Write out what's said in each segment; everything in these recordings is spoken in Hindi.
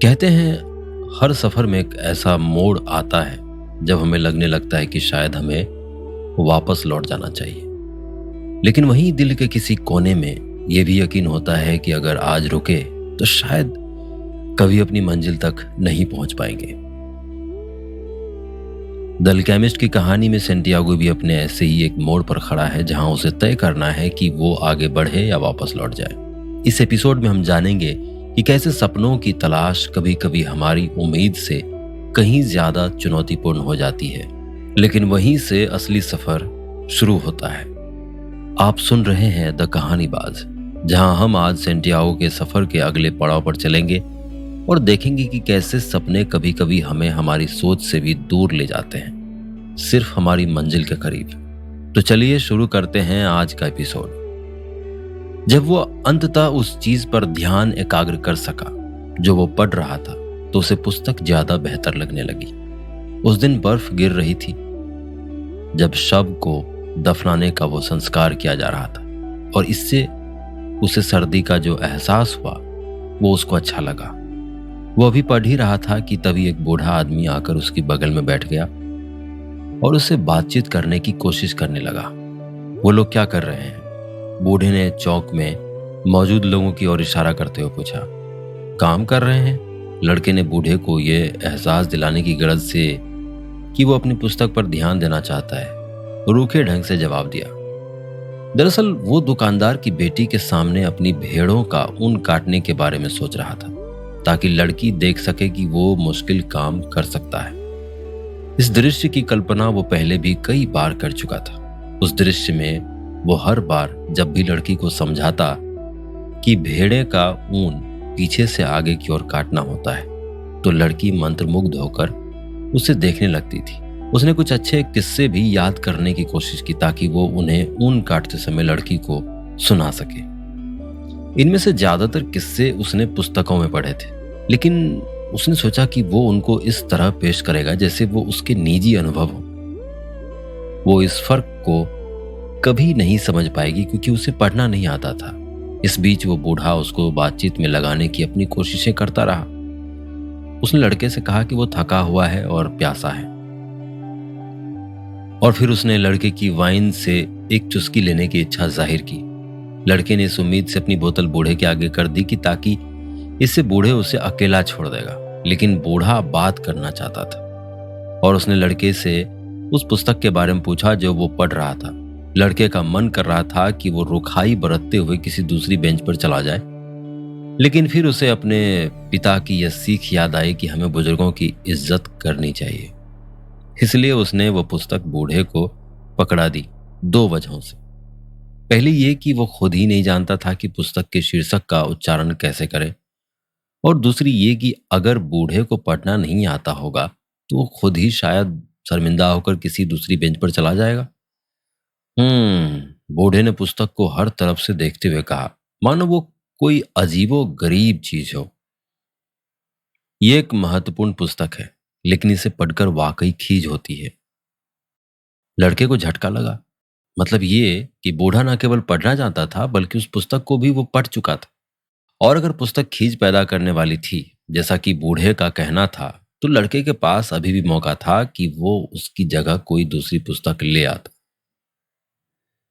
कहते हैं हर सफर में एक ऐसा मोड़ आता है जब हमें लगने लगता है कि शायद हमें वापस लौट जाना चाहिए। लेकिन वहीं दिल के किसी कोने में यह भी यकीन होता है कि अगर आज रुके तो शायद कभी अपनी मंजिल तक नहीं पहुंच पाएंगे। द अल्केमिस्ट की कहानी में सेंटियागो भी अपने ऐसे ही एक मोड़ पर खड़ा है जहां उसे तय करना है कि वो आगे बढ़े या वापस लौट जाए। इस एपिसोड में हम जानेंगे कि कैसे सपनों की तलाश कभी कभी हमारी उम्मीद से कहीं ज्यादा चुनौतीपूर्ण हो जाती है, लेकिन वहीं से असली सफर शुरू होता है। आप सुन रहे हैं द कहानीबाज, जहां हम आज सेंटियागो के सफर के अगले पड़ाव पर चलेंगे और देखेंगे कि कैसे सपने कभी कभी हमें हमारी सोच से भी दूर ले जाते हैं, सिर्फ हमारी मंजिल के करीब। तो चलिए शुरू करते हैं आज का एपिसोड। जब वो अंततः उस चीज पर ध्यान एकाग्र कर सका जो वो पढ़ रहा था, तो उसे पुस्तक ज्यादा बेहतर लगने लगी। उस दिन बर्फ गिर रही थी जब शव को दफनाने का वो संस्कार किया जा रहा था, और इससे उसे सर्दी का जो एहसास हुआ वो उसको अच्छा लगा। वो अभी पढ़ ही रहा था कि तभी एक बूढ़ा आदमी आकर उसकी बगल में बैठ गया और उससे बातचीत करने की कोशिश करने लगा। वो लोग क्या कर रहे हैं? बूढ़े ने चौक में मौजूद लोगों की ओर इशारा करते हुए पूछा। काम कर रहे हैं, लड़के ने बूढ़े को यह एहसास दिलाने की गरज से कि वो अपनी पुस्तक पर ध्यान देना चाहता है, रूखे ढंग से जवाब दिया। दरअसल वो दुकानदार की बेटी के सामने अपनी भेड़ों का ऊन काटने के बारे में सोच रहा था, ताकि लड़की देख सके कि वो मुश्किल काम कर सकता है। इस दृश्य की कल्पना वो पहले भी कई बार कर चुका था। उस दृश्य में वो हर बार जब भी लड़की को समझाता कि भेड़े का ऊन पीछे से आगे की ओर काटना होता है, तो लड़की मंत्रमुग्ध होकर उसे देखने लगती थी। उसने कुछ अच्छे किस्से भी याद करने की कोशिश की ताकि वो उन्हें ऊन काटते समय लड़की को सुना सके। इनमें से ज्यादातर किस्से उसने पुस्तकों में पढ़े थे, लेकिन उसने सोचा कि वो उनको इस तरह पेश करेगा जैसे वो उसके निजी अनुभव हो। वो इस फर्क को कभी नहीं समझ पाएगी क्योंकि उसे पढ़ना नहीं आता था। इस बीच वो बूढ़ा उसको बातचीत में लगाने की अपनी कोशिशें करता रहा। उसने लड़के से कहा कि वो थका हुआ है और प्यासा है, और फिर उसने लड़के की वाइन से एक चुस्की लेने की इच्छा जाहिर की। लड़के ने इस उम्मीद से अपनी बोतल बूढ़े के आगे कर दी कि ताकि इससे बूढ़े उसे अकेला छोड़ देगा, लेकिन बूढ़ा बात करना चाहता था और उसने लड़के से उस पुस्तक के बारे में पूछा जो वो पढ़ रहा था। लड़के का मन कर रहा था कि वो रुखाई बरतते हुए किसी दूसरी बेंच पर चला जाए, लेकिन फिर उसे अपने पिता की यह सीख याद आई कि हमें बुजुर्गों की इज्जत करनी चाहिए। इसलिए उसने वो पुस्तक बूढ़े को पकड़ा दी, दो वजहों से। पहली ये कि वो खुद ही नहीं जानता था कि पुस्तक के शीर्षक का उच्चारण कैसे करे, और दूसरी ये कि अगर बूढ़े को पढ़ना नहीं आता होगा तो वो खुद ही शायद शर्मिंदा होकर किसी दूसरी बेंच पर चला जाएगा। बूढ़े ने पुस्तक को हर तरफ से देखते हुए कहा, मानो वो कोई अजीबो गरीब चीज हो। ये एक महत्वपूर्ण पुस्तक है, लेकिन इसे पढ़कर वाकई खीज होती है। लड़के को झटका लगा। मतलब ये कि बूढ़ा न केवल पढ़ना जानता था बल्कि उस पुस्तक को भी वो पढ़ चुका था। और अगर पुस्तक खींच पैदा करने वाली थी जैसा कि बूढ़े का कहना था, तो लड़के के पास अभी भी मौका था कि वो उसकी जगह कोई दूसरी पुस्तक ले आता।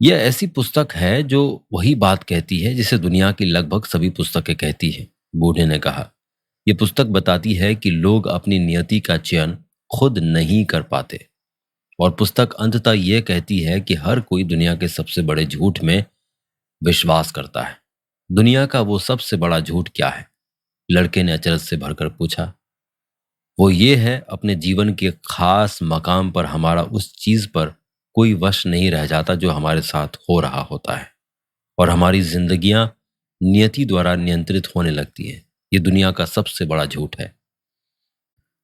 यह ऐसी पुस्तक है जो वही बात कहती है जिसे दुनिया की लगभग सभी पुस्तकें कहती हैं, बूढ़े ने कहा। यह पुस्तक बताती है कि लोग अपनी नियति का चयन खुद नहीं कर पाते, और पुस्तक अंततः यह कहती है कि हर कोई दुनिया के सबसे बड़े झूठ में विश्वास करता है। दुनिया का वो सबसे बड़ा झूठ क्या है? लड़के ने अचरज से भरकर पूछा। वो ये है, अपने जीवन के खास मकाम पर हमारा उस चीज पर कोई वश नहीं रह जाता जो हमारे साथ हो रहा होता है, और हमारी जिंदगियां नियति द्वारा नियंत्रित होने लगती हैं। ये दुनिया का सबसे बड़ा झूठ है।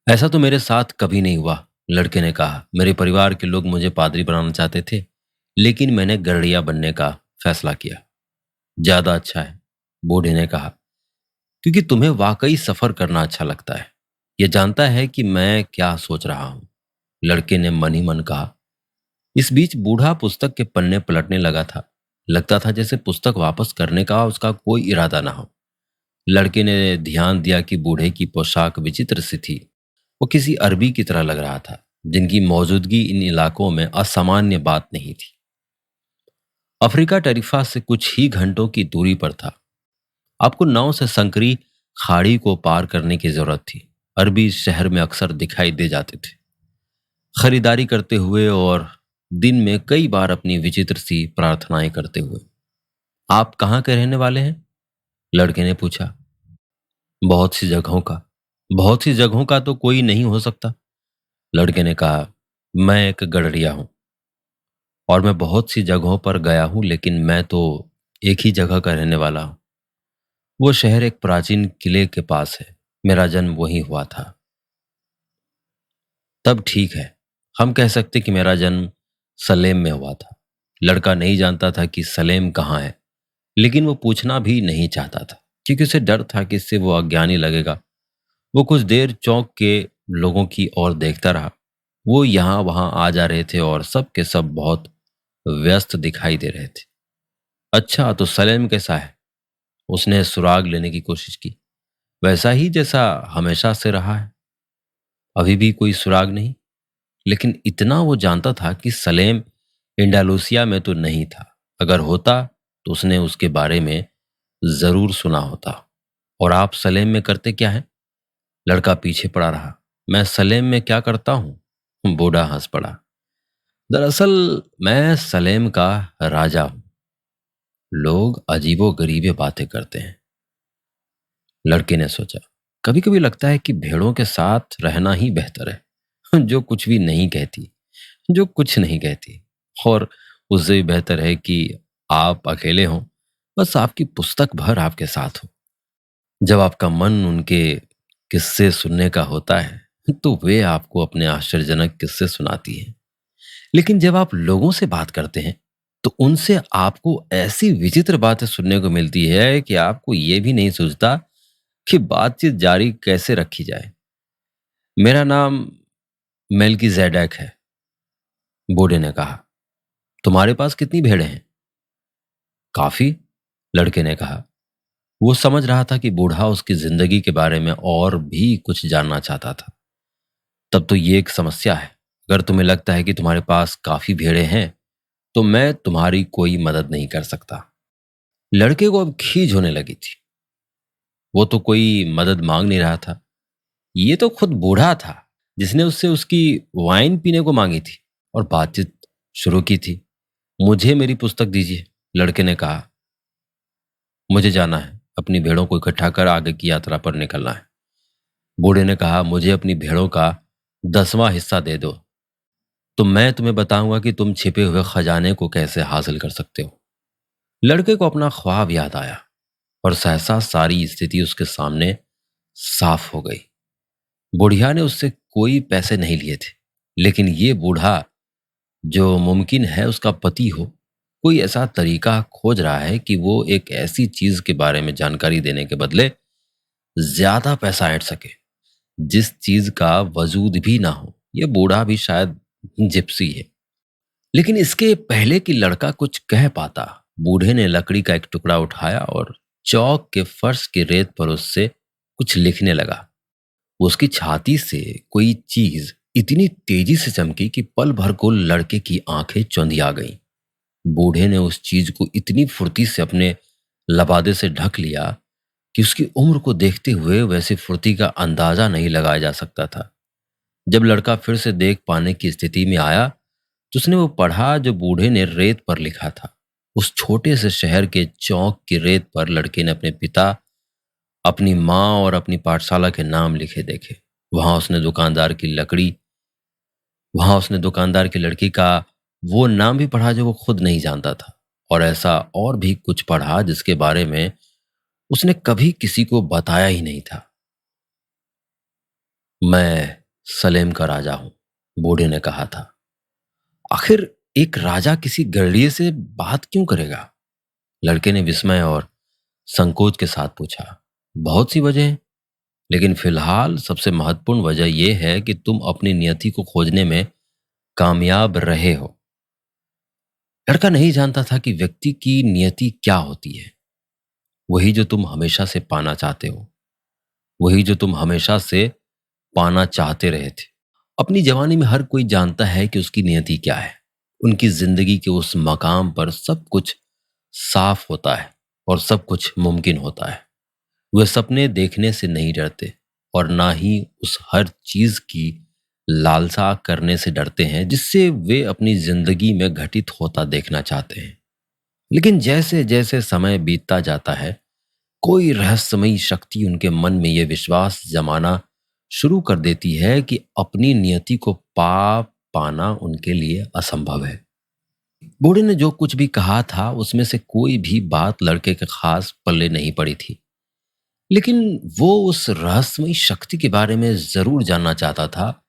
ऐसा तो मेरे साथ कभी नहीं हुआ, लड़के ने कहा। मेरे परिवार के लोग मुझे पादरी बनाना चाहते थे, लेकिन मैंने गरड़िया बनने का फैसला किया। ज्यादा अच्छा है, बूढ़े ने कहा, क्योंकि तुम्हें वाकई सफर करना अच्छा लगता है। यह जानता है कि मैं क्या सोच रहा हूं, लड़के ने मन ही मन कहा। इस बीच बूढ़ा पुस्तक के पन्ने पलटने लगा था। लगता था जैसे पुस्तक वापस करने का उसका कोई इरादा ना हो, लड़के ने ध्यान दिया कि बूढ़े की पोशाक विचित्र सी थी। वो किसी अरबी की तरह लग रहा था, जिनकी मौजूदगी इन इलाकों में असामान्य बात नहीं थी। अफ्रीका टरीफा से कुछ ही घंटों की दूरी पर था। आपको नाव से संकरी खाड़ी को पार करने की जरूरत थी। अरबी शहर में अक्सर दिखाई दे जाते थे, खरीदारी करते हुए और दिन में कई बार अपनी विचित्र सी प्रार्थनाएं करते हुए। आप कहाँ के रहने वाले हैं? लड़के ने पूछा। बहुत सी जगहों का। बहुत सी जगहों का तो कोई नहीं हो सकता, लड़के ने कहा। मैं एक गडरिया हूं और मैं बहुत सी जगहों पर गया हूं, लेकिन मैं तो एक ही जगह का रहने वाला हूं। वो शहर एक प्राचीन किले के पास है। मेरा जन्म वहीं हुआ था। तब ठीक है, हम कह सकते कि मेरा जन्म सलेम में हुआ था। लड़का नहीं जानता था कि सलेम कहाँ है, लेकिन वो पूछना भी नहीं चाहता था, क्योंकि उसे डर था कि इससे वो अज्ञानी लगेगा। वो कुछ देर चौक के लोगों की ओर देखता रहा। वो यहाँ वहाँ आ जा रहे थे और सब के सब बहुत व्यस्त दिखाई दे रहे थे। अच्छा, तो सलेम कैसा है? उसने सुराग लेने की कोशिश की। वैसा ही जैसा हमेशा से रहा है। अभी भी कोई सुराग नहीं, लेकिन इतना वो जानता था कि सलेम इंडालूसिया में तो नहीं था। अगर होता तो उसने उसके बारे में जरूर सुना होता। और आप सलेम में करते क्या हैं? लड़का पीछे पड़ा रहा। मैं सलेम में क्या करता हूं? बूढ़ा हंस पड़ा। दरअसल मैं सलेम का राजा हूं। लोग अजीबो गरीबे बातें करते हैं, लड़के ने सोचा। कभी कभी लगता है कि भेड़ों के साथ रहना ही बेहतर है, जो कुछ भी नहीं कहती, जो कुछ नहीं कहती। और उससे भी बेहतर है कि आप अकेले हों, बस आपकी पुस्तक भर आपके साथ हो। जब आपका मन उनके किस्से सुनने का होता है, तो वे आपको अपने आश्चर्यजनक किस्से सुनाती हैं। लेकिन जब आप लोगों से बात करते हैं, तो उनसे आपको ऐसी विचित्र बातें सुनने को मिलती है कि आपको ये भी नहीं सूझता कि बातचीत जारी कैसे रखी जाए। मेरा नाम मेल्की है, बूढ़े ने कहा। तुम्हारे पास कितनी भेड़ें हैं? काफी, लड़के ने कहा। वो समझ रहा था कि बूढ़ा उसकी जिंदगी के बारे में और भी कुछ जानना चाहता था। तब तो ये एक समस्या है। अगर तुम्हें लगता है कि तुम्हारे पास काफी भेड़ें हैं, तो मैं तुम्हारी कोई मदद नहीं कर सकता। लड़के को अब खीज होने लगी थी। वो तो कोई मदद मांग नहीं रहा था। ये तो खुद बूढ़ा था, जिसने उससे उसकी वाइन पीने को मांगी थी और बातचीत शुरू की थी। मुझे मेरी पुस्तक दीजिए, लड़के ने कहा। मुझे जाना है, अपनी भेड़ों को इकट्ठा कर आगे की यात्रा पर निकलना है। बूढ़े ने कहा, मुझे अपनी भेड़ों का 10वां हिस्सा दे दो, तो मैं तुम्हें बताऊंगा कि तुम छिपे हुए खजाने को कैसे हासिल कर सकते हो। लड़के को अपना ख्वाब याद आया और सहसा सारी स्थिति उसके सामने साफ हो गई। बुढ़िया ने उससे कोई पैसे नहीं लिए थे, लेकिन ये बूढ़ा, जो मुमकिन है उसका पति हो, कोई ऐसा तरीका खोज रहा है कि वो एक ऐसी चीज के बारे में जानकारी देने के बदले ज्यादा पैसा ऐंठ सके, जिस चीज का वजूद भी ना हो। ये बूढ़ा भी शायद जिप्सी है। लेकिन इसके पहले कि लड़का कुछ कह पाता, बूढ़े ने लकड़ी का एक टुकड़ा उठाया और चौक के फर्श की रेत पर उससे कुछ लिखने लगा। उसकी छाती से कोई चीज इतनी तेजी से चमकी कि पल भर को लड़के की आंखें चौंधिया गईं। बूढ़े ने उस चीज को इतनी फुर्ती से अपने लबादे से ढक लिया कि उसकी उम्र को देखते हुए वैसी फुर्ती का अंदाजा नहीं लगाया जा सकता था। जब लड़का फिर से देख पाने की स्थिति में आया, तो उसने वो पढ़ा जो बूढ़े ने रेत पर लिखा था। उस छोटे से शहर के चौक की रेत पर लड़के ने अपने पिता, अपनी माँ और अपनी पाठशाला के नाम लिखे देखे। वहां उसने दुकानदार की लड़की का वो नाम भी पढ़ा जो वो खुद नहीं जानता था, और ऐसा और भी कुछ पढ़ा जिसके बारे में उसने कभी किसी को बताया ही नहीं था। मैं सलेम का राजा हूं, बूढ़े ने कहा था। आखिर एक राजा किसी गड़रिए से बात क्यों करेगा? लड़के ने विस्मय और संकोच के साथ पूछा। बहुत सी वजह, लेकिन फिलहाल सबसे महत्वपूर्ण वजह यह है कि तुम अपनी नियति को खोजने में कामयाब रहे हो। लड़का नहीं जानता था कि व्यक्ति की नियति क्या होती है। वही जो तुम हमेशा से पाना चाहते हो, वही जो तुम हमेशा से पाना चाहते रहे थे। अपनी जवानी में हर कोई जानता है कि उसकी नियति क्या है। उनकी जिंदगी के उस मकाम पर सब कुछ साफ होता है और सब कुछ मुमकिन होता है। वे सपने देखने से नहीं डरते और ना ही उस हर चीज की लालसा करने से डरते हैं जिससे वे अपनी जिंदगी में घटित होता देखना चाहते हैं। लेकिन जैसे जैसे समय बीतता जाता है, कोई रहस्यमयी शक्ति उनके मन में यह विश्वास जमाना शुरू कर देती है कि अपनी नियति को पाना उनके लिए असंभव है। बूढ़े ने जो कुछ भी कहा था उसमें से कोई भी बात लड़के के खास पल्ले नहीं पड़ी थी। लेकिन वो उस रहस्यमयी शक्ति के बारे में जरूर जानना चाहता था।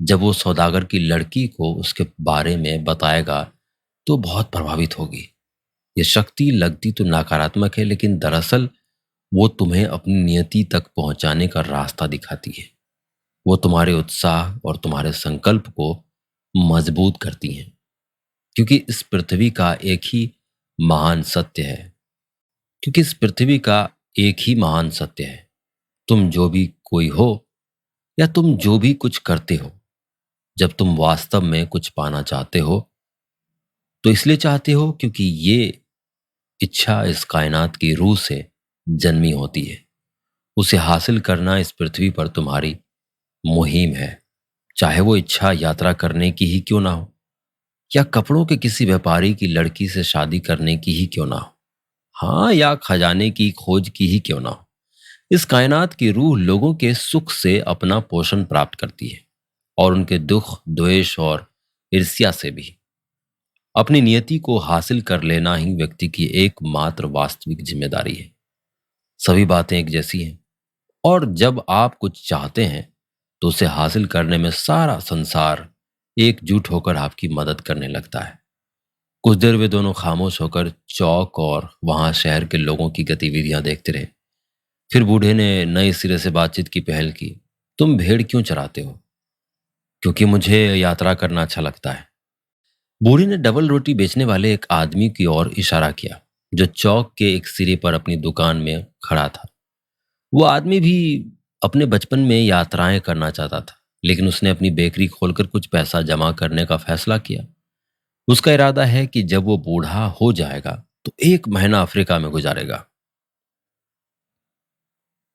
जब वो सौदागर की लड़की को उसके बारे में बताएगा तो बहुत प्रभावित होगी। ये शक्ति लगती तो नकारात्मक है, लेकिन दरअसल वो तुम्हें अपनी नियति तक पहुंचाने का रास्ता दिखाती है। वो तुम्हारे उत्साह और तुम्हारे संकल्प को मजबूत करती हैं, क्योंकि इस पृथ्वी का एक ही महान सत्य है क्योंकि इस पृथ्वी का एक ही महान सत्य है। तुम जो भी कोई हो या तुम जो भी कुछ करते हो, जब तुम वास्तव में कुछ पाना चाहते हो तो इसलिए चाहते हो क्योंकि ये इच्छा इस कायनात की रूह से जन्मी होती है। उसे हासिल करना इस पृथ्वी पर तुम्हारी मुहिम है, चाहे वो इच्छा यात्रा करने की ही क्यों ना हो या कपड़ों के किसी व्यापारी की लड़की से शादी करने की ही क्यों ना हो, हाँ, या खजाने की खोज की ही क्यों ना हो। इस कायनात की रूह लोगों के सुख से अपना पोषण प्राप्त करती है और उनके दुख, द्वेष और ईर्ष्या से भी। अपनी नियति को हासिल कर लेना ही व्यक्ति की एकमात्र वास्तविक जिम्मेदारी है। सभी बातें एक जैसी हैं और जब आप कुछ चाहते हैं तो उसे हासिल करने में सारा संसार एकजुट होकर आपकी मदद करने लगता है। कुछ देर वे दोनों खामोश होकर चौक और वहां शहर के लोगों की गतिविधियां देखते रहे। फिर बूढ़े ने नए सिरे से बातचीत की पहल की। तुम भेड़ क्यों चराते हो? क्योंकि मुझे यात्रा करना अच्छा लगता है। बूढ़े ने डबल रोटी बेचने वाले एक आदमी की ओर इशारा किया जो चौक के एक सिरे पर अपनी दुकान में खड़ा था। वो आदमी भी अपने बचपन में यात्राएं करना चाहता था, लेकिन उसने अपनी बेकरी खोलकर कुछ पैसा जमा करने का फैसला किया। उसका इरादा है कि जब वो बूढ़ा हो जाएगा तो 1 महीना अफ्रीका में गुजारेगा।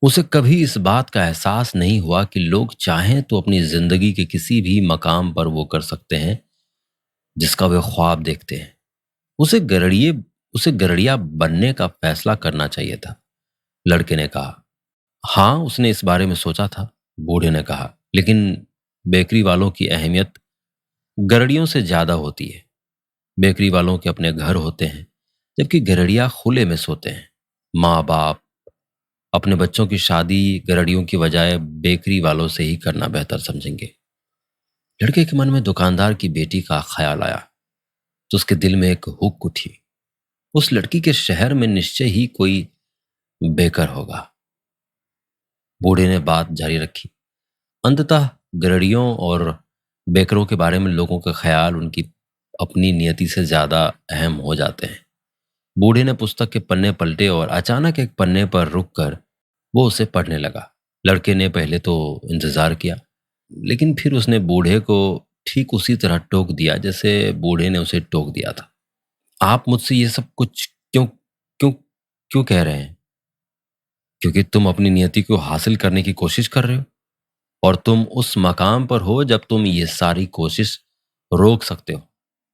उसे कभी इस बात का एहसास नहीं हुआ कि लोग चाहें तो अपनी जिंदगी के किसी भी मकाम पर वो कर सकते हैं जिसका वे ख्वाब देखते हैं। उसे गरड़िए उसे गरड़िया बनने का फैसला करना चाहिए था, लड़के ने कहा। हाँ, उसने इस बारे में सोचा था, बूढ़े ने कहा, लेकिन बेकरी वालों की अहमियत गरड़ियों से ज्यादा होती है। बेकरी वालों के अपने घर होते हैं, जबकि गरड़िया खुले में सोते हैं। माँ बाप अपने बच्चों की शादी गरड़ियों की बजाय बेकरी वालों से ही करना बेहतर समझेंगे। लड़के के मन में दुकानदार की बेटी का ख्याल आया तो उसके दिल में एक हुक उठी। उस लड़की के शहर में निश्चय ही कोई बेकर होगा। बूढ़े ने बात जारी रखी। अंततः गरड़ियों और बेकरों के बारे में लोगों का ख्याल उनकी अपनी नियति से ज्यादा अहम हो जाते हैं। बूढ़े ने पुस्तक के पन्ने पलटे और अचानक एक पन्ने पर रुककर वो उसे पढ़ने लगा। लड़के ने पहले तो इंतजार किया, लेकिन फिर उसने बूढ़े को ठीक उसी तरह टोक दिया जैसे बूढ़े ने उसे टोक दिया था। आप मुझसे ये सब कुछ क्यों क्यों क्यों कह रहे हैं? क्योंकि तुम अपनी नियति को हासिल करने की कोशिश कर रहे हो और तुम उस मकाम पर हो जब तुम ये सारी कोशिश रोक सकते हो,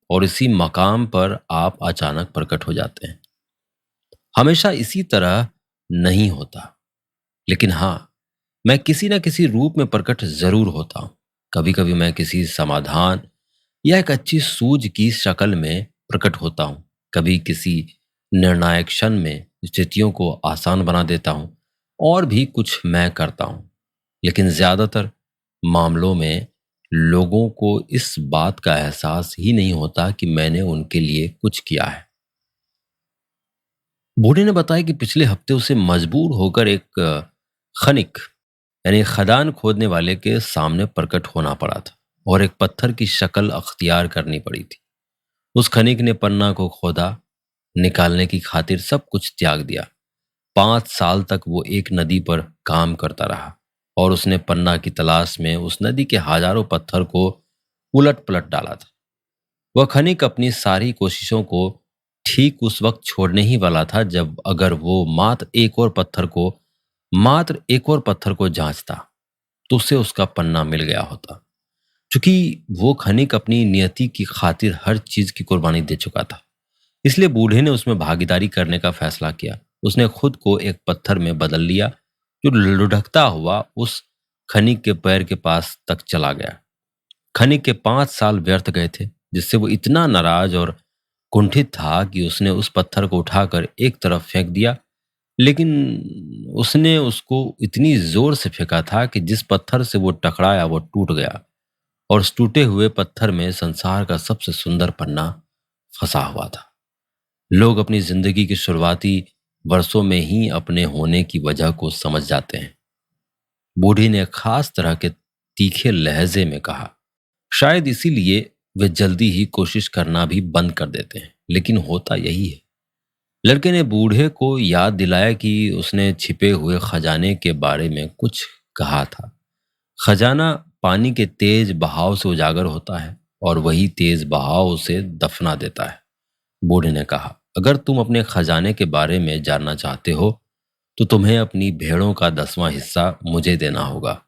और इसी मकाम पर आप अचानक प्रकट हो जाते हैं। हमेशा इसी तरह नहीं होता, लेकिन हाँ, मैं किसी न किसी रूप में प्रकट जरूर होता हूं। कभी कभी मैं किसी समाधान या एक अच्छी सूझ की शक्ल में प्रकट होता हूं, कभी किसी निर्णायक क्षण में स्थितियों को आसान बना देता हूं, और भी कुछ मैं करता हूं। लेकिन ज्यादातर मामलों में लोगों को इस बात का एहसास ही नहीं होता कि मैंने उनके लिए कुछ किया है। बूढ़े ने बताया कि पिछले हफ्ते उसे मजबूर होकर एक खनिक यानी खदान खोदने वाले के सामने प्रकट होना पड़ा था और एक पत्थर की शक्ल अख्तियार करनी पड़ी थी। उस खनिक ने पन्ना को खोदा, निकालने की खातिर सब कुछ त्याग दिया। 5 साल तक वो एक नदी पर काम करता रहा और उसने पन्ना की तलाश में उस नदी के हजारों पत्थर को उलट पलट डाला था। वह खनिक अपनी सारी कोशिशों को ठीक उस वक्त छोड़ने ही वाला था जब अगर वो मात्र एक और पत्थर को जांचता तो उसे उसका पन्ना मिल गया होता। क्योंकि वो खनिक अपनी नियति की खातिर हर चीज की कुर्बानी दे चुका था, इसलिए बूढ़े ने उसमें भागीदारी करने का फैसला किया। उसने खुद को एक पत्थर में बदल लिया जो लुढ़कता हुआ उस खनिक के पैर के पास तक चला गया। खनिक के 5 साल व्यर्थ गए थे, जिससे वो इतना नाराज और कुंठित था कि उसने उस पत्थर को उठाकर एक तरफ फेंक दिया। लेकिन उसने उसको इतनी जोर से फेंका था कि जिस पत्थर से वो टकराया वो टूट गया और उस टूटे हुए पत्थर में संसार का सबसे सुंदर पन्ना फंसा हुआ था। लोग अपनी जिंदगी की शुरुआती वर्षों में ही अपने होने की वजह को समझ जाते हैं। बूढ़ी ने खास तरह के तीखे लहजे में कहा। शायद इसीलिए वे जल्दी ही कोशिश करना भी बंद कर देते हैं, लेकिन होता यही है। लड़के ने बूढ़े को याद दिलाया कि उसने छिपे हुए खजाने के बारे में कुछ कहा था। खजाना पानी के तेज बहाव से उजागर होता है और वही तेज बहाव उसे दफना देता है। बूढ़े ने कहा, अगर तुम अपने खजाने के बारे में जानना चाहते हो तो तुम्हें अपनी भेड़ों का 10वां हिस्सा मुझे देना होगा,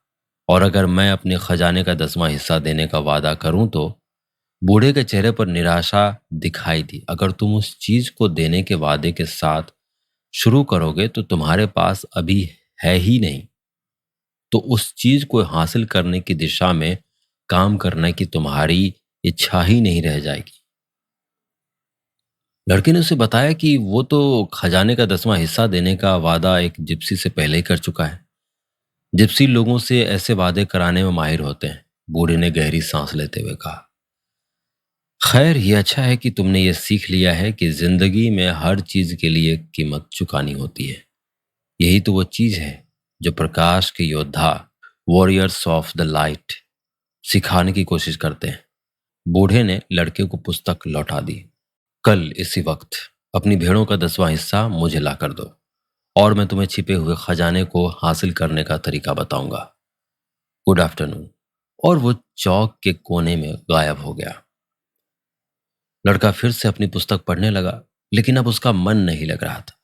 और अगर मैं अपने खजाने का 10वां हिस्सा देने का वादा करूं तो। बूढ़े के चेहरे पर निराशा दिखाई दी। अगर तुम उस चीज को देने के वादे के साथ शुरू करोगे तो तुम्हारे पास अभी है ही नहीं, तो उस चीज को हासिल करने की दिशा में काम करने की तुम्हारी इच्छा ही नहीं रह जाएगी। लड़के ने उसे बताया कि वो तो खजाने का 10वां हिस्सा देने का वादा एक जिप्सी से पहले ही कर चुका है। जिप्सी लोगों से ऐसे वादे कराने में माहिर होते हैं। बूढ़े ने गहरी सांस लेते हुए कहा, खैर ये अच्छा है कि तुमने ये सीख लिया है कि जिंदगी में हर चीज के लिए कीमत चुकानी होती है। यही तो वो चीज है जो प्रकाश के योद्धा, वॉरियर्स ऑफ द लाइट, सिखाने की कोशिश करते हैं। बूढ़े ने लड़के को पुस्तक लौटा दी। कल इसी वक्त अपनी भेड़ों का 10वां हिस्सा मुझे ला कर दो और मैं तुम्हें छिपे हुए खजाने को हासिल करने का तरीका बताऊंगा। Good afternoon. और वो चौक के कोने में गायब हो गया। लड़का फिर से अपनी पुस्तक पढ़ने लगा, लेकिन अब उसका मन नहीं लग रहा था।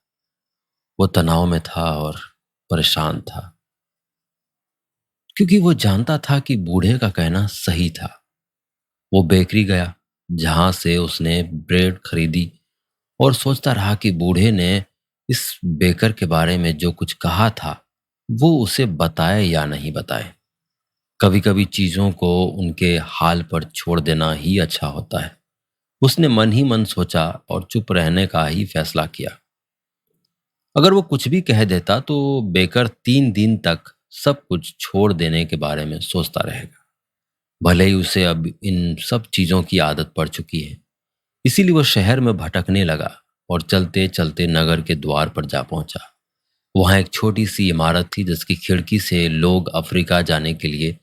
वो तनाव में था और परेशान था, क्योंकि वो जानता था कि बूढ़े का कहना सही था। वो बेकरी गया जहां से उसने ब्रेड खरीदी और सोचता रहा कि बूढ़े ने इस बेकर के बारे में जो कुछ कहा था वो उसे बताए या नहीं बताए। कभी कभी चीजों को उनके हाल पर छोड़ देना ही अच्छा होता है। उसने मन ही मन सोचा और चुप रहने का ही फैसला किया। अगर वो कुछ भी कह देता तो बेकर 3 दिन तक सब कुछ छोड़ देने के बारे में सोचता रहेगा। भले ही उसे अब इन सब चीजों की आदत पड़ चुकी है, इसीलिए वो शहर में भटकने लगा और चलते चलते नगर के द्वार पर जा पहुंचा। वहां एक छोटी सी इमारत थी जिसकी खिड़की से लोग अफ्रीका जाने के लिए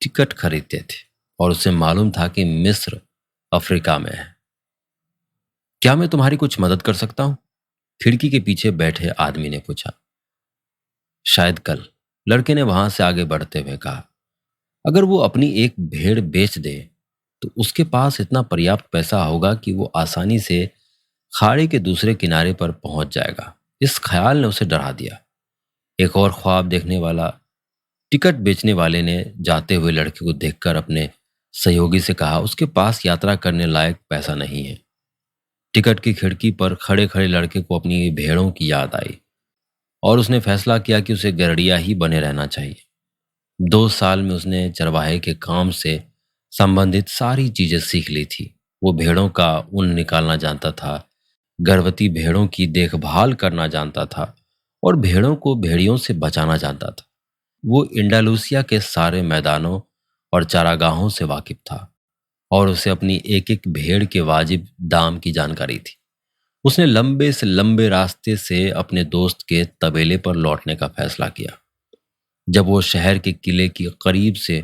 टिकट खरीदते थे, और उसे मालूम था कि मिस्र अफ्रीका में है। क्या मैं तुम्हारी कुछ मदद कर सकता हूं? खिड़की के पीछे बैठे आदमी ने पूछा। शायद कल, लड़के ने वहां से आगे बढ़ते हुए कहा। अगर वो अपनी एक भेड़ बेच दे तो उसके पास इतना पर्याप्त पैसा होगा कि वो आसानी से खाड़ी के दूसरे किनारे पर पहुंच जाएगा। इस ख्याल ने उसे डरा दिया। एक और ख्वाब देखने वाला टिकट बेचने वाले ने जाते हुए लड़के को देखकर अपने सहयोगी से कहा, उसके पास यात्रा करने लायक पैसा नहीं है। टिकट की खिड़की पर खड़े खड़े लड़के को अपनी भेड़ों की याद आई और उसने फैसला किया कि उसे गरड़िया ही बने रहना चाहिए। 2 साल में उसने चरवाहे के काम से संबंधित सारी चीजें सीख ली थी। वो भेड़ों का ऊन निकालना जानता था, गर्भवती भेड़ों की देखभाल करना जानता था और भेड़ों को भेड़ियों से बचाना जानता था। वो इंडालूसिया के सारे मैदानों और चारागाहों से वाकिफ था और उसे अपनी एक एक भेड़ के वाजिब दाम की जानकारी थी। उसने लंबे से लंबे रास्ते से अपने दोस्त के तबेले पर लौटने का फैसला किया। जब वो शहर के किले के करीब से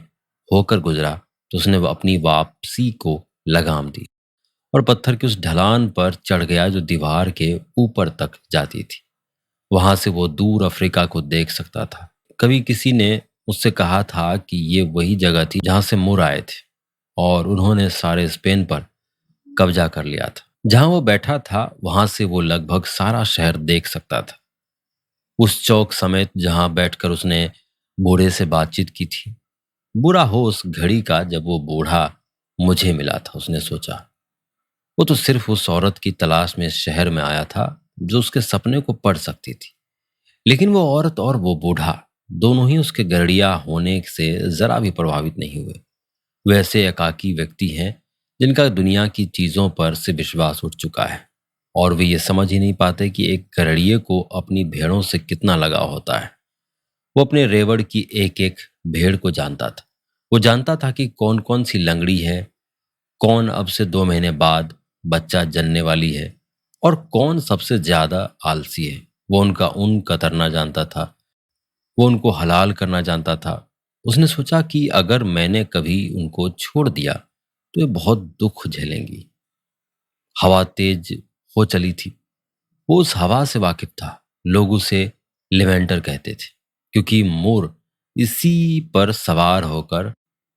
होकर गुजरा तो उसने अपनी वापसी को लगाम दी और पत्थर की उस ढलान पर चढ़ गया जो दीवार के ऊपर तक जाती थी। वहां से वो दूर अफ्रीका को देख सकता था। कभी किसी ने उससे कहा था कि ये वही जगह थी जहां से मुर आए थे और उन्होंने सारे स्पेन पर कब्जा कर लिया था। जहां वो बैठा था वहां से वो लगभग सारा शहर देख सकता था। उस चौक समेत जहां बैठकर उसने बूढ़े से बातचीत की थी। बुरा हो उस घड़ी का जब वो बूढ़ा मुझे मिला था, उसने सोचा। वो तो सिर्फ उस औरत की तलाश में शहर में आया था जो उसके सपने को पढ़ सकती थी। लेकिन वो औरत और वो बूढ़ा दोनों ही उसके गरड़िया होने से जरा भी प्रभावित नहीं हुए। वे ऐसे एकाकी व्यक्ति हैं जिनका दुनिया की चीजों पर से विश्वास उठ चुका है और वे ये समझ ही नहीं पाते कि एक गरड़िए को अपनी भेड़ों से कितना लगाव होता है। वो अपने रेवड़ की एक एक भेड़ को जानता था। वो जानता था कि कौन कौन सी लंगड़ी है, कौन अब से 2 महीने बाद बच्चा जनने वाली है और कौन सबसे ज्यादा आलसी है। वो उनका ऊन कतरना जानता था, वो उनको हलाल करना जानता था। उसने सोचा कि अगर मैंने कभी उनको छोड़ दिया तो ये बहुत दुख झेलेंगी। हवा तेज हो चली थी। वो उस हवा से वाकिफ था। लोग उसे लिवेंटर कहते थे क्योंकि मोर इसी पर सवार होकर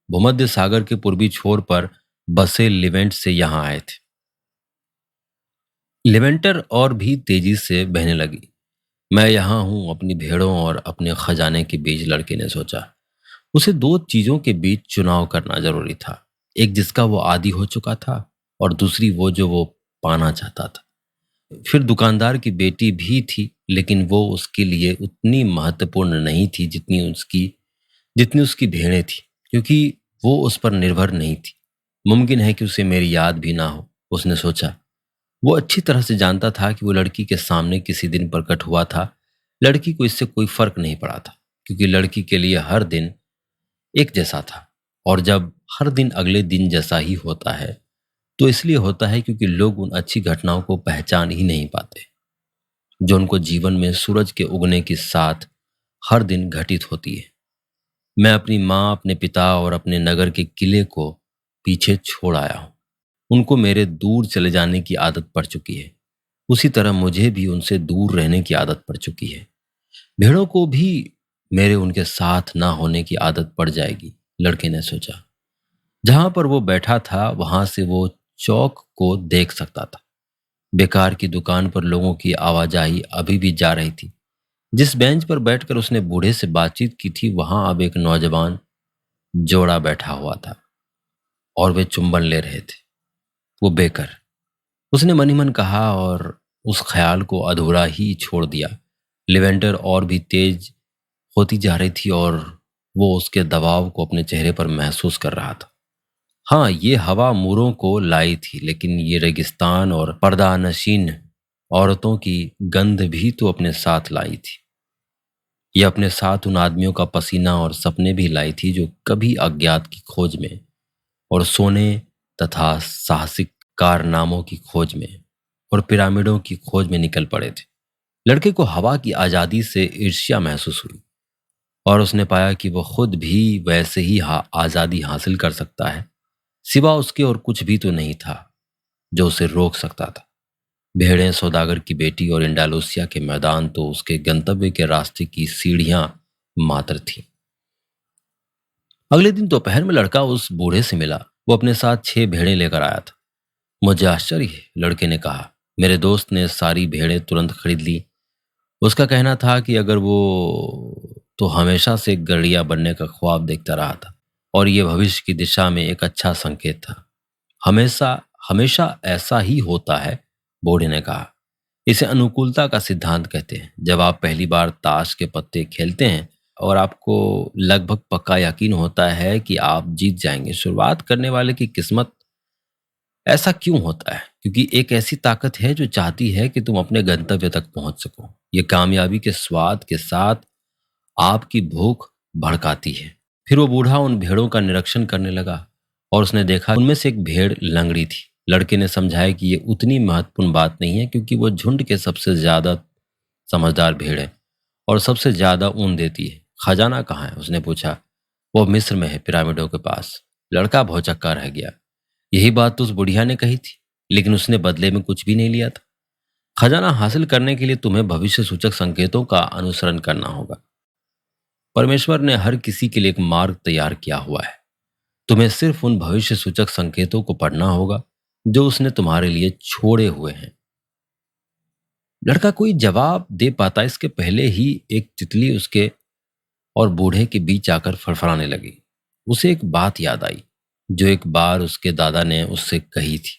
भूमध्य सागर के पूर्वी छोर पर बसे लिवेंट से यहां आए थे। लिवेंटर और भी तेजी से बहने लगी। मैं यहां हूं अपनी भेड़ों और अपने खजाने के बीच, लड़के ने सोचा। उसे दो चीजों के बीच चुनाव करना जरूरी था, एक जिसका वो आदी हो चुका था और दूसरी वो जो वो पाना चाहता था। फिर दुकानदार की बेटी भी थी, लेकिन वो उसके लिए उतनी महत्वपूर्ण नहीं थी जितनी उसकी भेड़ें थी, क्योंकि वो उस पर निर्भर नहीं थी। मुमकिन है कि उसे मेरी याद भी ना हो, उसने सोचा। वो अच्छी तरह से जानता था कि वो लड़की के सामने किसी दिन प्रकट हुआ था। लड़की को इससे कोई फर्क नहीं पड़ा था, क्योंकि लड़की के लिए हर दिन एक जैसा था। और जब हर दिन अगले दिन जैसा ही होता है तो इसलिए होता है क्योंकि लोग उन अच्छी घटनाओं को पहचान ही नहीं पाते जो उनको जीवन में सूरज के उगने के साथ हर दिन घटित होती है। मैं अपनी माँ, अपने पिता और अपने नगर के किले को पीछे छोड़ आया हूँ। उनको मेरे दूर चले जाने की आदत पड़ चुकी है। उसी तरह मुझे भी उनसे दूर रहने की आदत पड़ चुकी है। भेड़ों को भी मेरे उनके साथ ना होने की आदत पड़ जाएगी, लड़के ने सोचा। जहां पर वो बैठा था वहां से वो चौक को देख सकता था। बेकार की दुकान पर लोगों की आवाजाही अभी भी जा रही थी। जिस बेंच पर बैठकर उसने बूढ़े से बातचीत की थी वहां अब एक नौजवान जोड़ा बैठा हुआ था और वे चुंबन ले रहे थे। वो बेकर, उसने मन ही मन कहा और उस ख्याल को अधूरा ही छोड़ दिया। लिवेंडर और भी तेज होती जा रही थी और वो उसके दबाव को अपने चेहरे पर महसूस कर रहा था। हाँ, ये हवा मूरों को लाई थी, लेकिन ये रेगिस्तान और पर्दानशीन औरतों की गंध भी तो अपने साथ लाई थी। ये अपने साथ उन आदमियों का पसीना और सपने भी लाई थी जो कभी अज्ञात की खोज में और सोने तथा साहसिक कारनामों की खोज में और पिरामिडों की खोज में निकल पड़े थे। लड़के को हवा की आजादी से ईर्ष्या महसूस हुई और उसने पाया कि वह खुद भी वैसे ही आजादी हासिल कर सकता है। सिवा उसके और कुछ भी तो नहीं था जो उसे रोक सकता था। भेड़ें, सौदागर की बेटी और इंडालोसिया के मैदान तो उसके गंतव्य के रास्ते की सीढ़ियां मात्र थी। अगले दिन दोपहर में लड़का उस बूढ़े से मिला। वो अपने साथ 6 भेड़ें लेकर आया था। मुझे आश्चर्य है, लड़के ने कहा। मेरे दोस्त ने सारी भेड़ें तुरंत खरीद ली। उसका कहना था कि अगर वो तो हमेशा से एक गड़िया बनने का ख्वाब देखता रहा था और ये भविष्य की दिशा में एक अच्छा संकेत था। हमेशा हमेशा ऐसा ही होता है, बूढ़े ने कहा। इसे अनुकूलता का सिद्धांत कहते हैं। जब आप पहली बार ताश के पत्ते खेलते हैं और आपको लगभग पक्का यकीन होता है कि आप जीत जाएंगे, शुरुआत करने वाले की किस्मत। ऐसा क्यों होता है? क्योंकि एक ऐसी ताकत है जो चाहती है कि तुम अपने गंतव्य तक पहुंच सको। ये कामयाबी के स्वाद के साथ आपकी भूख भड़काती है। फिर वो बूढ़ा उन भेड़ों का निरीक्षण करने लगा और उसने देखा उनमें से एक भेड़ लंगड़ी थी। लड़के ने समझाया कि ये उतनी महत्वपूर्ण बात नहीं है क्योंकि वो झुंड के सबसे ज्यादा समझदार भेड़ है और सबसे ज्यादा ऊन देती है। खजाना कहाँ है? उसने पूछा। वो मिस्र में है, पिरामिडों के पास। लड़का भौचक्का रह गया। यही बात तो उस बुढ़िया ने कही थी, लेकिन उसने बदले में कुछ भी नहीं लिया था। खजाना हासिल करने के लिए तुम्हें भविष्य सूचक संकेतों का अनुसरण करना होगा। परमेश्वर ने हर किसी के लिए एक मार्ग तैयार किया हुआ है। तुम्हें सिर्फ उन भविष्य सूचक संकेतों को पढ़ना होगा जो उसने तुम्हारे लिए छोड़े हुए हैं। लड़का कोई जवाब दे पाता इसके पहले ही एक तितली उसके और बूढ़े के बीच आकर फड़फड़ाने लगी। उसे एक बात याद आई जो एक बार उसके दादा ने उससे कही थी।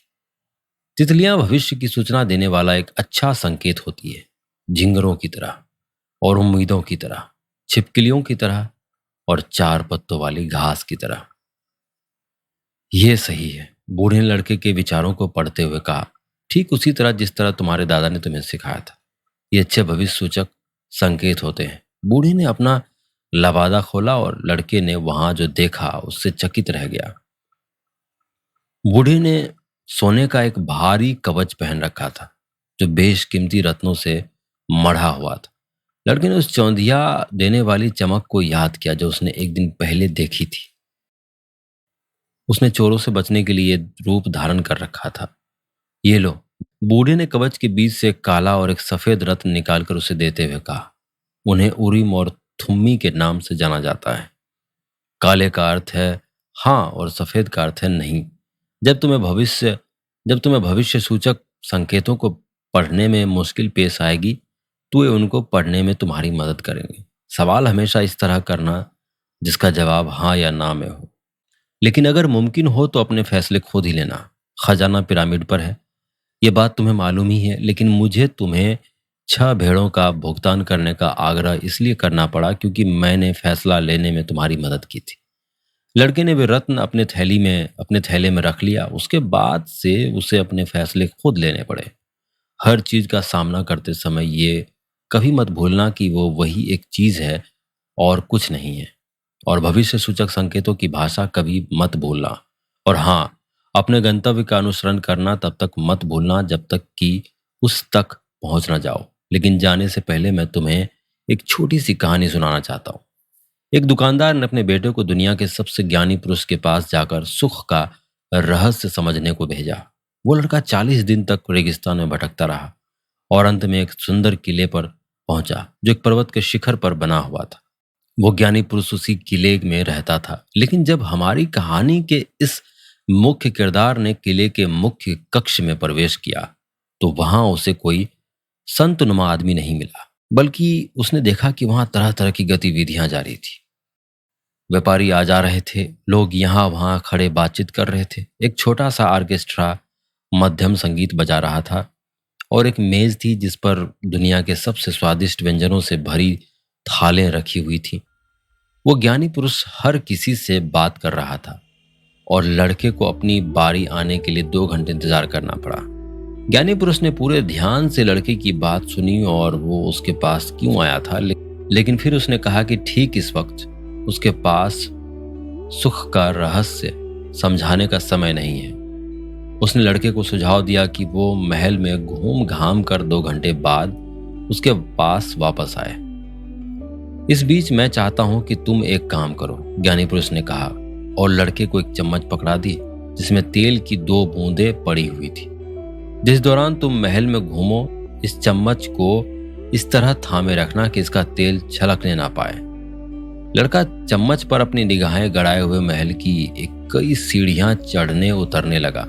तितलियां भविष्य की सूचना देने वाला एक अच्छा संकेत होती है, झिंगरों की तरह और उम्मीदों की तरह, छिपकलियों की तरह और चार पत्तों वाली घास की तरह। यह सही है, बूढ़े ने लड़के के विचारों को पढ़ते हुए कहा। ठीक उसी तरह जिस तरह तुम्हारे दादा ने तुम्हें सिखाया था। ये अच्छे भविष्य सूचक संकेत होते हैं। बूढ़े ने अपना लबादा खोला और लड़के ने वहां जो देखा उससे चकित रह गया। बूढ़े ने सोने का एक भारी कवच पहन रखा था जो बेशकीमती रत्नों से मढ़ा हुआ था। लड़के ने उस चौंधिया देने वाली चमक को याद किया जो उसने एक दिन पहले देखी थी। उसने चोरों से बचने के लिए रूप धारण कर रखा था। ये लो, बूढ़े ने कवच के बीच से एक काला और एक सफेद रत्न निकालकर उसे देते हुए कहा। उन्हें उरीम और थुम्मी के नाम से जाना जाता है। काले का अर्थ है हाँ और सफेद का अर्थ है नहीं। जब तुम्हें भविष्य सूचक संकेतों को पढ़ने में मुश्किल पेश आएगी तो वे उनको पढ़ने में तुम्हारी मदद करेंगे। सवाल हमेशा इस तरह करना जिसका जवाब हाँ या ना में हो। लेकिन अगर मुमकिन हो तो अपने फैसले खुद ही लेना। खजाना पिरामिड पर है, ये बात तुम्हें मालूम ही है, लेकिन मुझे तुम्हें 6 भेड़ों का भुगतान करने का आग्रह इसलिए करना पड़ा क्योंकि मैंने फैसला लेने में तुम्हारी मदद की थी। लड़के ने वे रत्न अपने थैले में रख लिया। उसके बाद से उसे अपने फैसले खुद लेने पड़े। हर चीज का सामना करते समय ये कभी मत भूलना कि वो वही एक चीज है और कुछ नहीं है। और भविष्य सूचक संकेतों की भाषा कभी मत भूलना। और हाँ, अपने गंतव्य का अनुसरण करना तब तक मत भूलना जब तक कि उस तक पहुंच ना जाओ। लेकिन जाने से पहले मैं तुम्हें एक छोटी सी कहानी सुनाना चाहता हूँ। एक दुकानदार ने अपने बेटे को दुनिया के सबसे ज्ञानी पुरुष के पास जाकर सुख का रहस्य समझने को भेजा। वो लड़का 40 दिन तक रेगिस्तान में भटकता रहा और अंत में एक सुंदर किले पर पहुंचा जो एक पर्वत के शिखर पर बना हुआ था। वो ज्ञानी पुरुष उसी किले में रहता था। लेकिन जब हमारी कहानी के इस मुख्य किरदार ने किले के मुख्य कक्ष में प्रवेश किया तो वहां उसे कोई संतनुमा आदमी नहीं मिला, बल्कि उसने देखा कि वहां तरह तरह की गतिविधियां जारी थी। व्यापारी आ जा रहे थे, लोग यहाँ वहां खड़े बातचीत कर रहे थे। एक छोटा सा ऑर्केस्ट्रा मध्यम संगीत बजा रहा था और एक मेज थी जिस पर दुनिया के सबसे स्वादिष्ट व्यंजनों से भरी थालें रखी हुई थी। वो ज्ञानी पुरुष हर किसी से बात कर रहा था और लड़के को अपनी बारी आने के लिए 2 घंटे इंतजार करना पड़ा। ज्ञानी पुरुष ने पूरे ध्यान से लड़के की बात सुनी और वो उसके पास क्यों आया था, लेकिन फिर उसने कहा कि ठीक इस वक्त उसके पास सुख का रहस्य समझाने का समय नहीं है। उसने लड़के को सुझाव दिया कि वो महल में घूम घाम कर 2 घंटे बाद उसके पास वापस आए। इस बीच मैं चाहता हूं कि तुम एक काम करो, ज्ञानी पुरुष ने कहा और लड़के को एक चम्मच पकड़ा दी जिसमें तेल की 2 बूंदें पड़ी हुई थी। जिस दौरान तुम महल में घूमो, इस चम्मच को इस तरह थामे रखना कि इसका तेल छलकने ना पाए। लड़का चम्मच पर अपनी निगाहें गड़ाए हुए महल की कई सीढ़ियां चढ़ने उतरने लगा।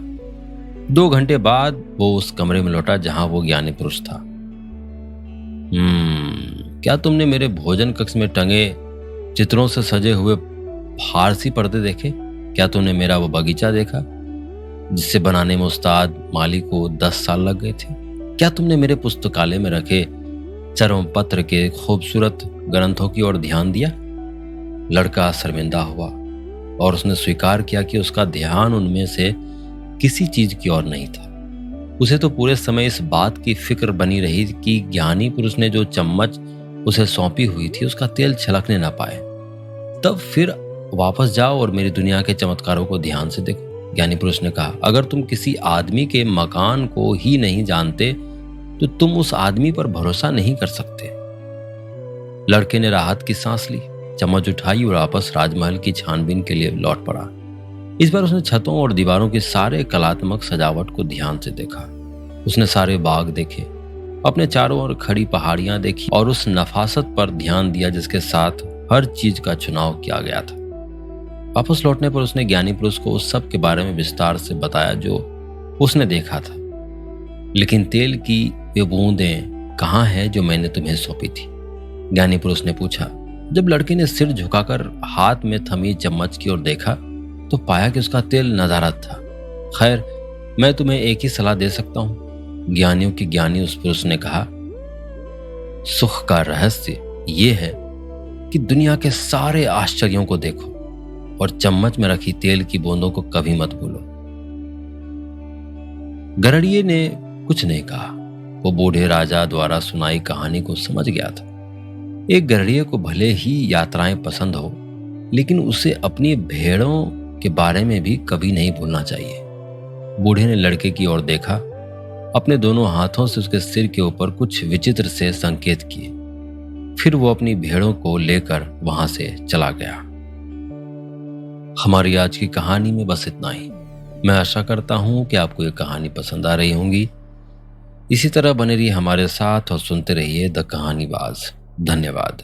2 घंटे बाद वो उस कमरे में लौटा जहां वो ज्ञानी पुरुष था। क्या तुमने मेरे भोजन कक्ष में टंगे चित्रों से सजे हुए फारसी पर्दे देखे? क्या तुमने मेरा वो बगीचा देखा जिसे बनाने में उस्ताद माली को 10 साल लग गए थे? क्या तुमने मेरे पुस्तकालय में रखे चरम पत्र के खूबसूरत ग्रंथों की ओर ध्यान दिया? लड़का शर्मिंदा हुआ और उसने स्वीकार किया कि उसका ध्यान उनमें से किसी चीज की ओर नहीं था। उसे तो पूरे समय इस बात की फिक्र बनी रही कि ज्ञानी पुरुष ने जो चम्मच उसे सौंपी हुई थी उसका तेल छलकने ना पाए। तब फिर वापस जाओ और मेरी दुनिया के चमत्कारों को ध्यान से देखो, ज्ञानी पुरुष ने कहा। अगर तुम किसी आदमी के मकान को ही नहीं जानते तो तुम उस आदमी पर भरोसा नहीं कर सकते। लड़के ने राहत की सांस ली, चम्मच उठाई और वापस राजमहल की छानबीन के लिए लौट पड़ा। इस बार उसने छतों और दीवारों की सारे कलात्मक सजावट को ध्यान से देखा। उसने सारे बाग देखे, अपने चारों ओर खड़ी पहाड़ियां देखी और उस नफासत पर ध्यान दिया जिसके साथ हर चीज का चुनाव किया गया था। वापस लौटने पर उसने ज्ञानी पुरुष को उस सब के बारे में विस्तार से बताया जो उसने देखा था। लेकिन तेल की वे बूंदें कहाँ है जो मैंने तुम्हें सौंपी थी? ज्ञानी पुरुष ने पूछा। जब लड़के ने सिर झुकाकर हाथ में थमी चम्मच की ओर देखा तो पाया कि उसका तेल नदारद था। खैर, मैं तुम्हें एक ही सलाह दे सकता हूं, ज्ञानियों की ज्ञानी उस पुरुष ने कहा। सुख का रहस्य यह है कि दुनिया के सारे आश्चर्यों को देखो और चम्मच में रखी तेल की बूंदों को कभी मत भूलो। गरड़िए ने कुछ नहीं कहा। वो बूढ़े राजा द्वारा सुनाई कहानी को समझ गया था। एक गरड़िए को भले ही यात्राएं पसंद हो, लेकिन उसे अपनी भेड़ों के बारे में भी कभी नहीं भूलना चाहिए। बूढ़े ने लड़के की ओर देखा, अपने दोनों हाथों से उसके सिर के ऊपर कुछ विचित्र से संकेत किए। फिर वो अपनी भेड़ों को लेकर वहां से चला गया। हमारी आज की कहानी में बस इतना ही। मैं आशा करता हूं कि आपको ये कहानी पसंद आ रही होंगी। इसी तरह बने रहिए हमारे साथ और सुनते रहिए द कहानीबाज। धन्यवाद।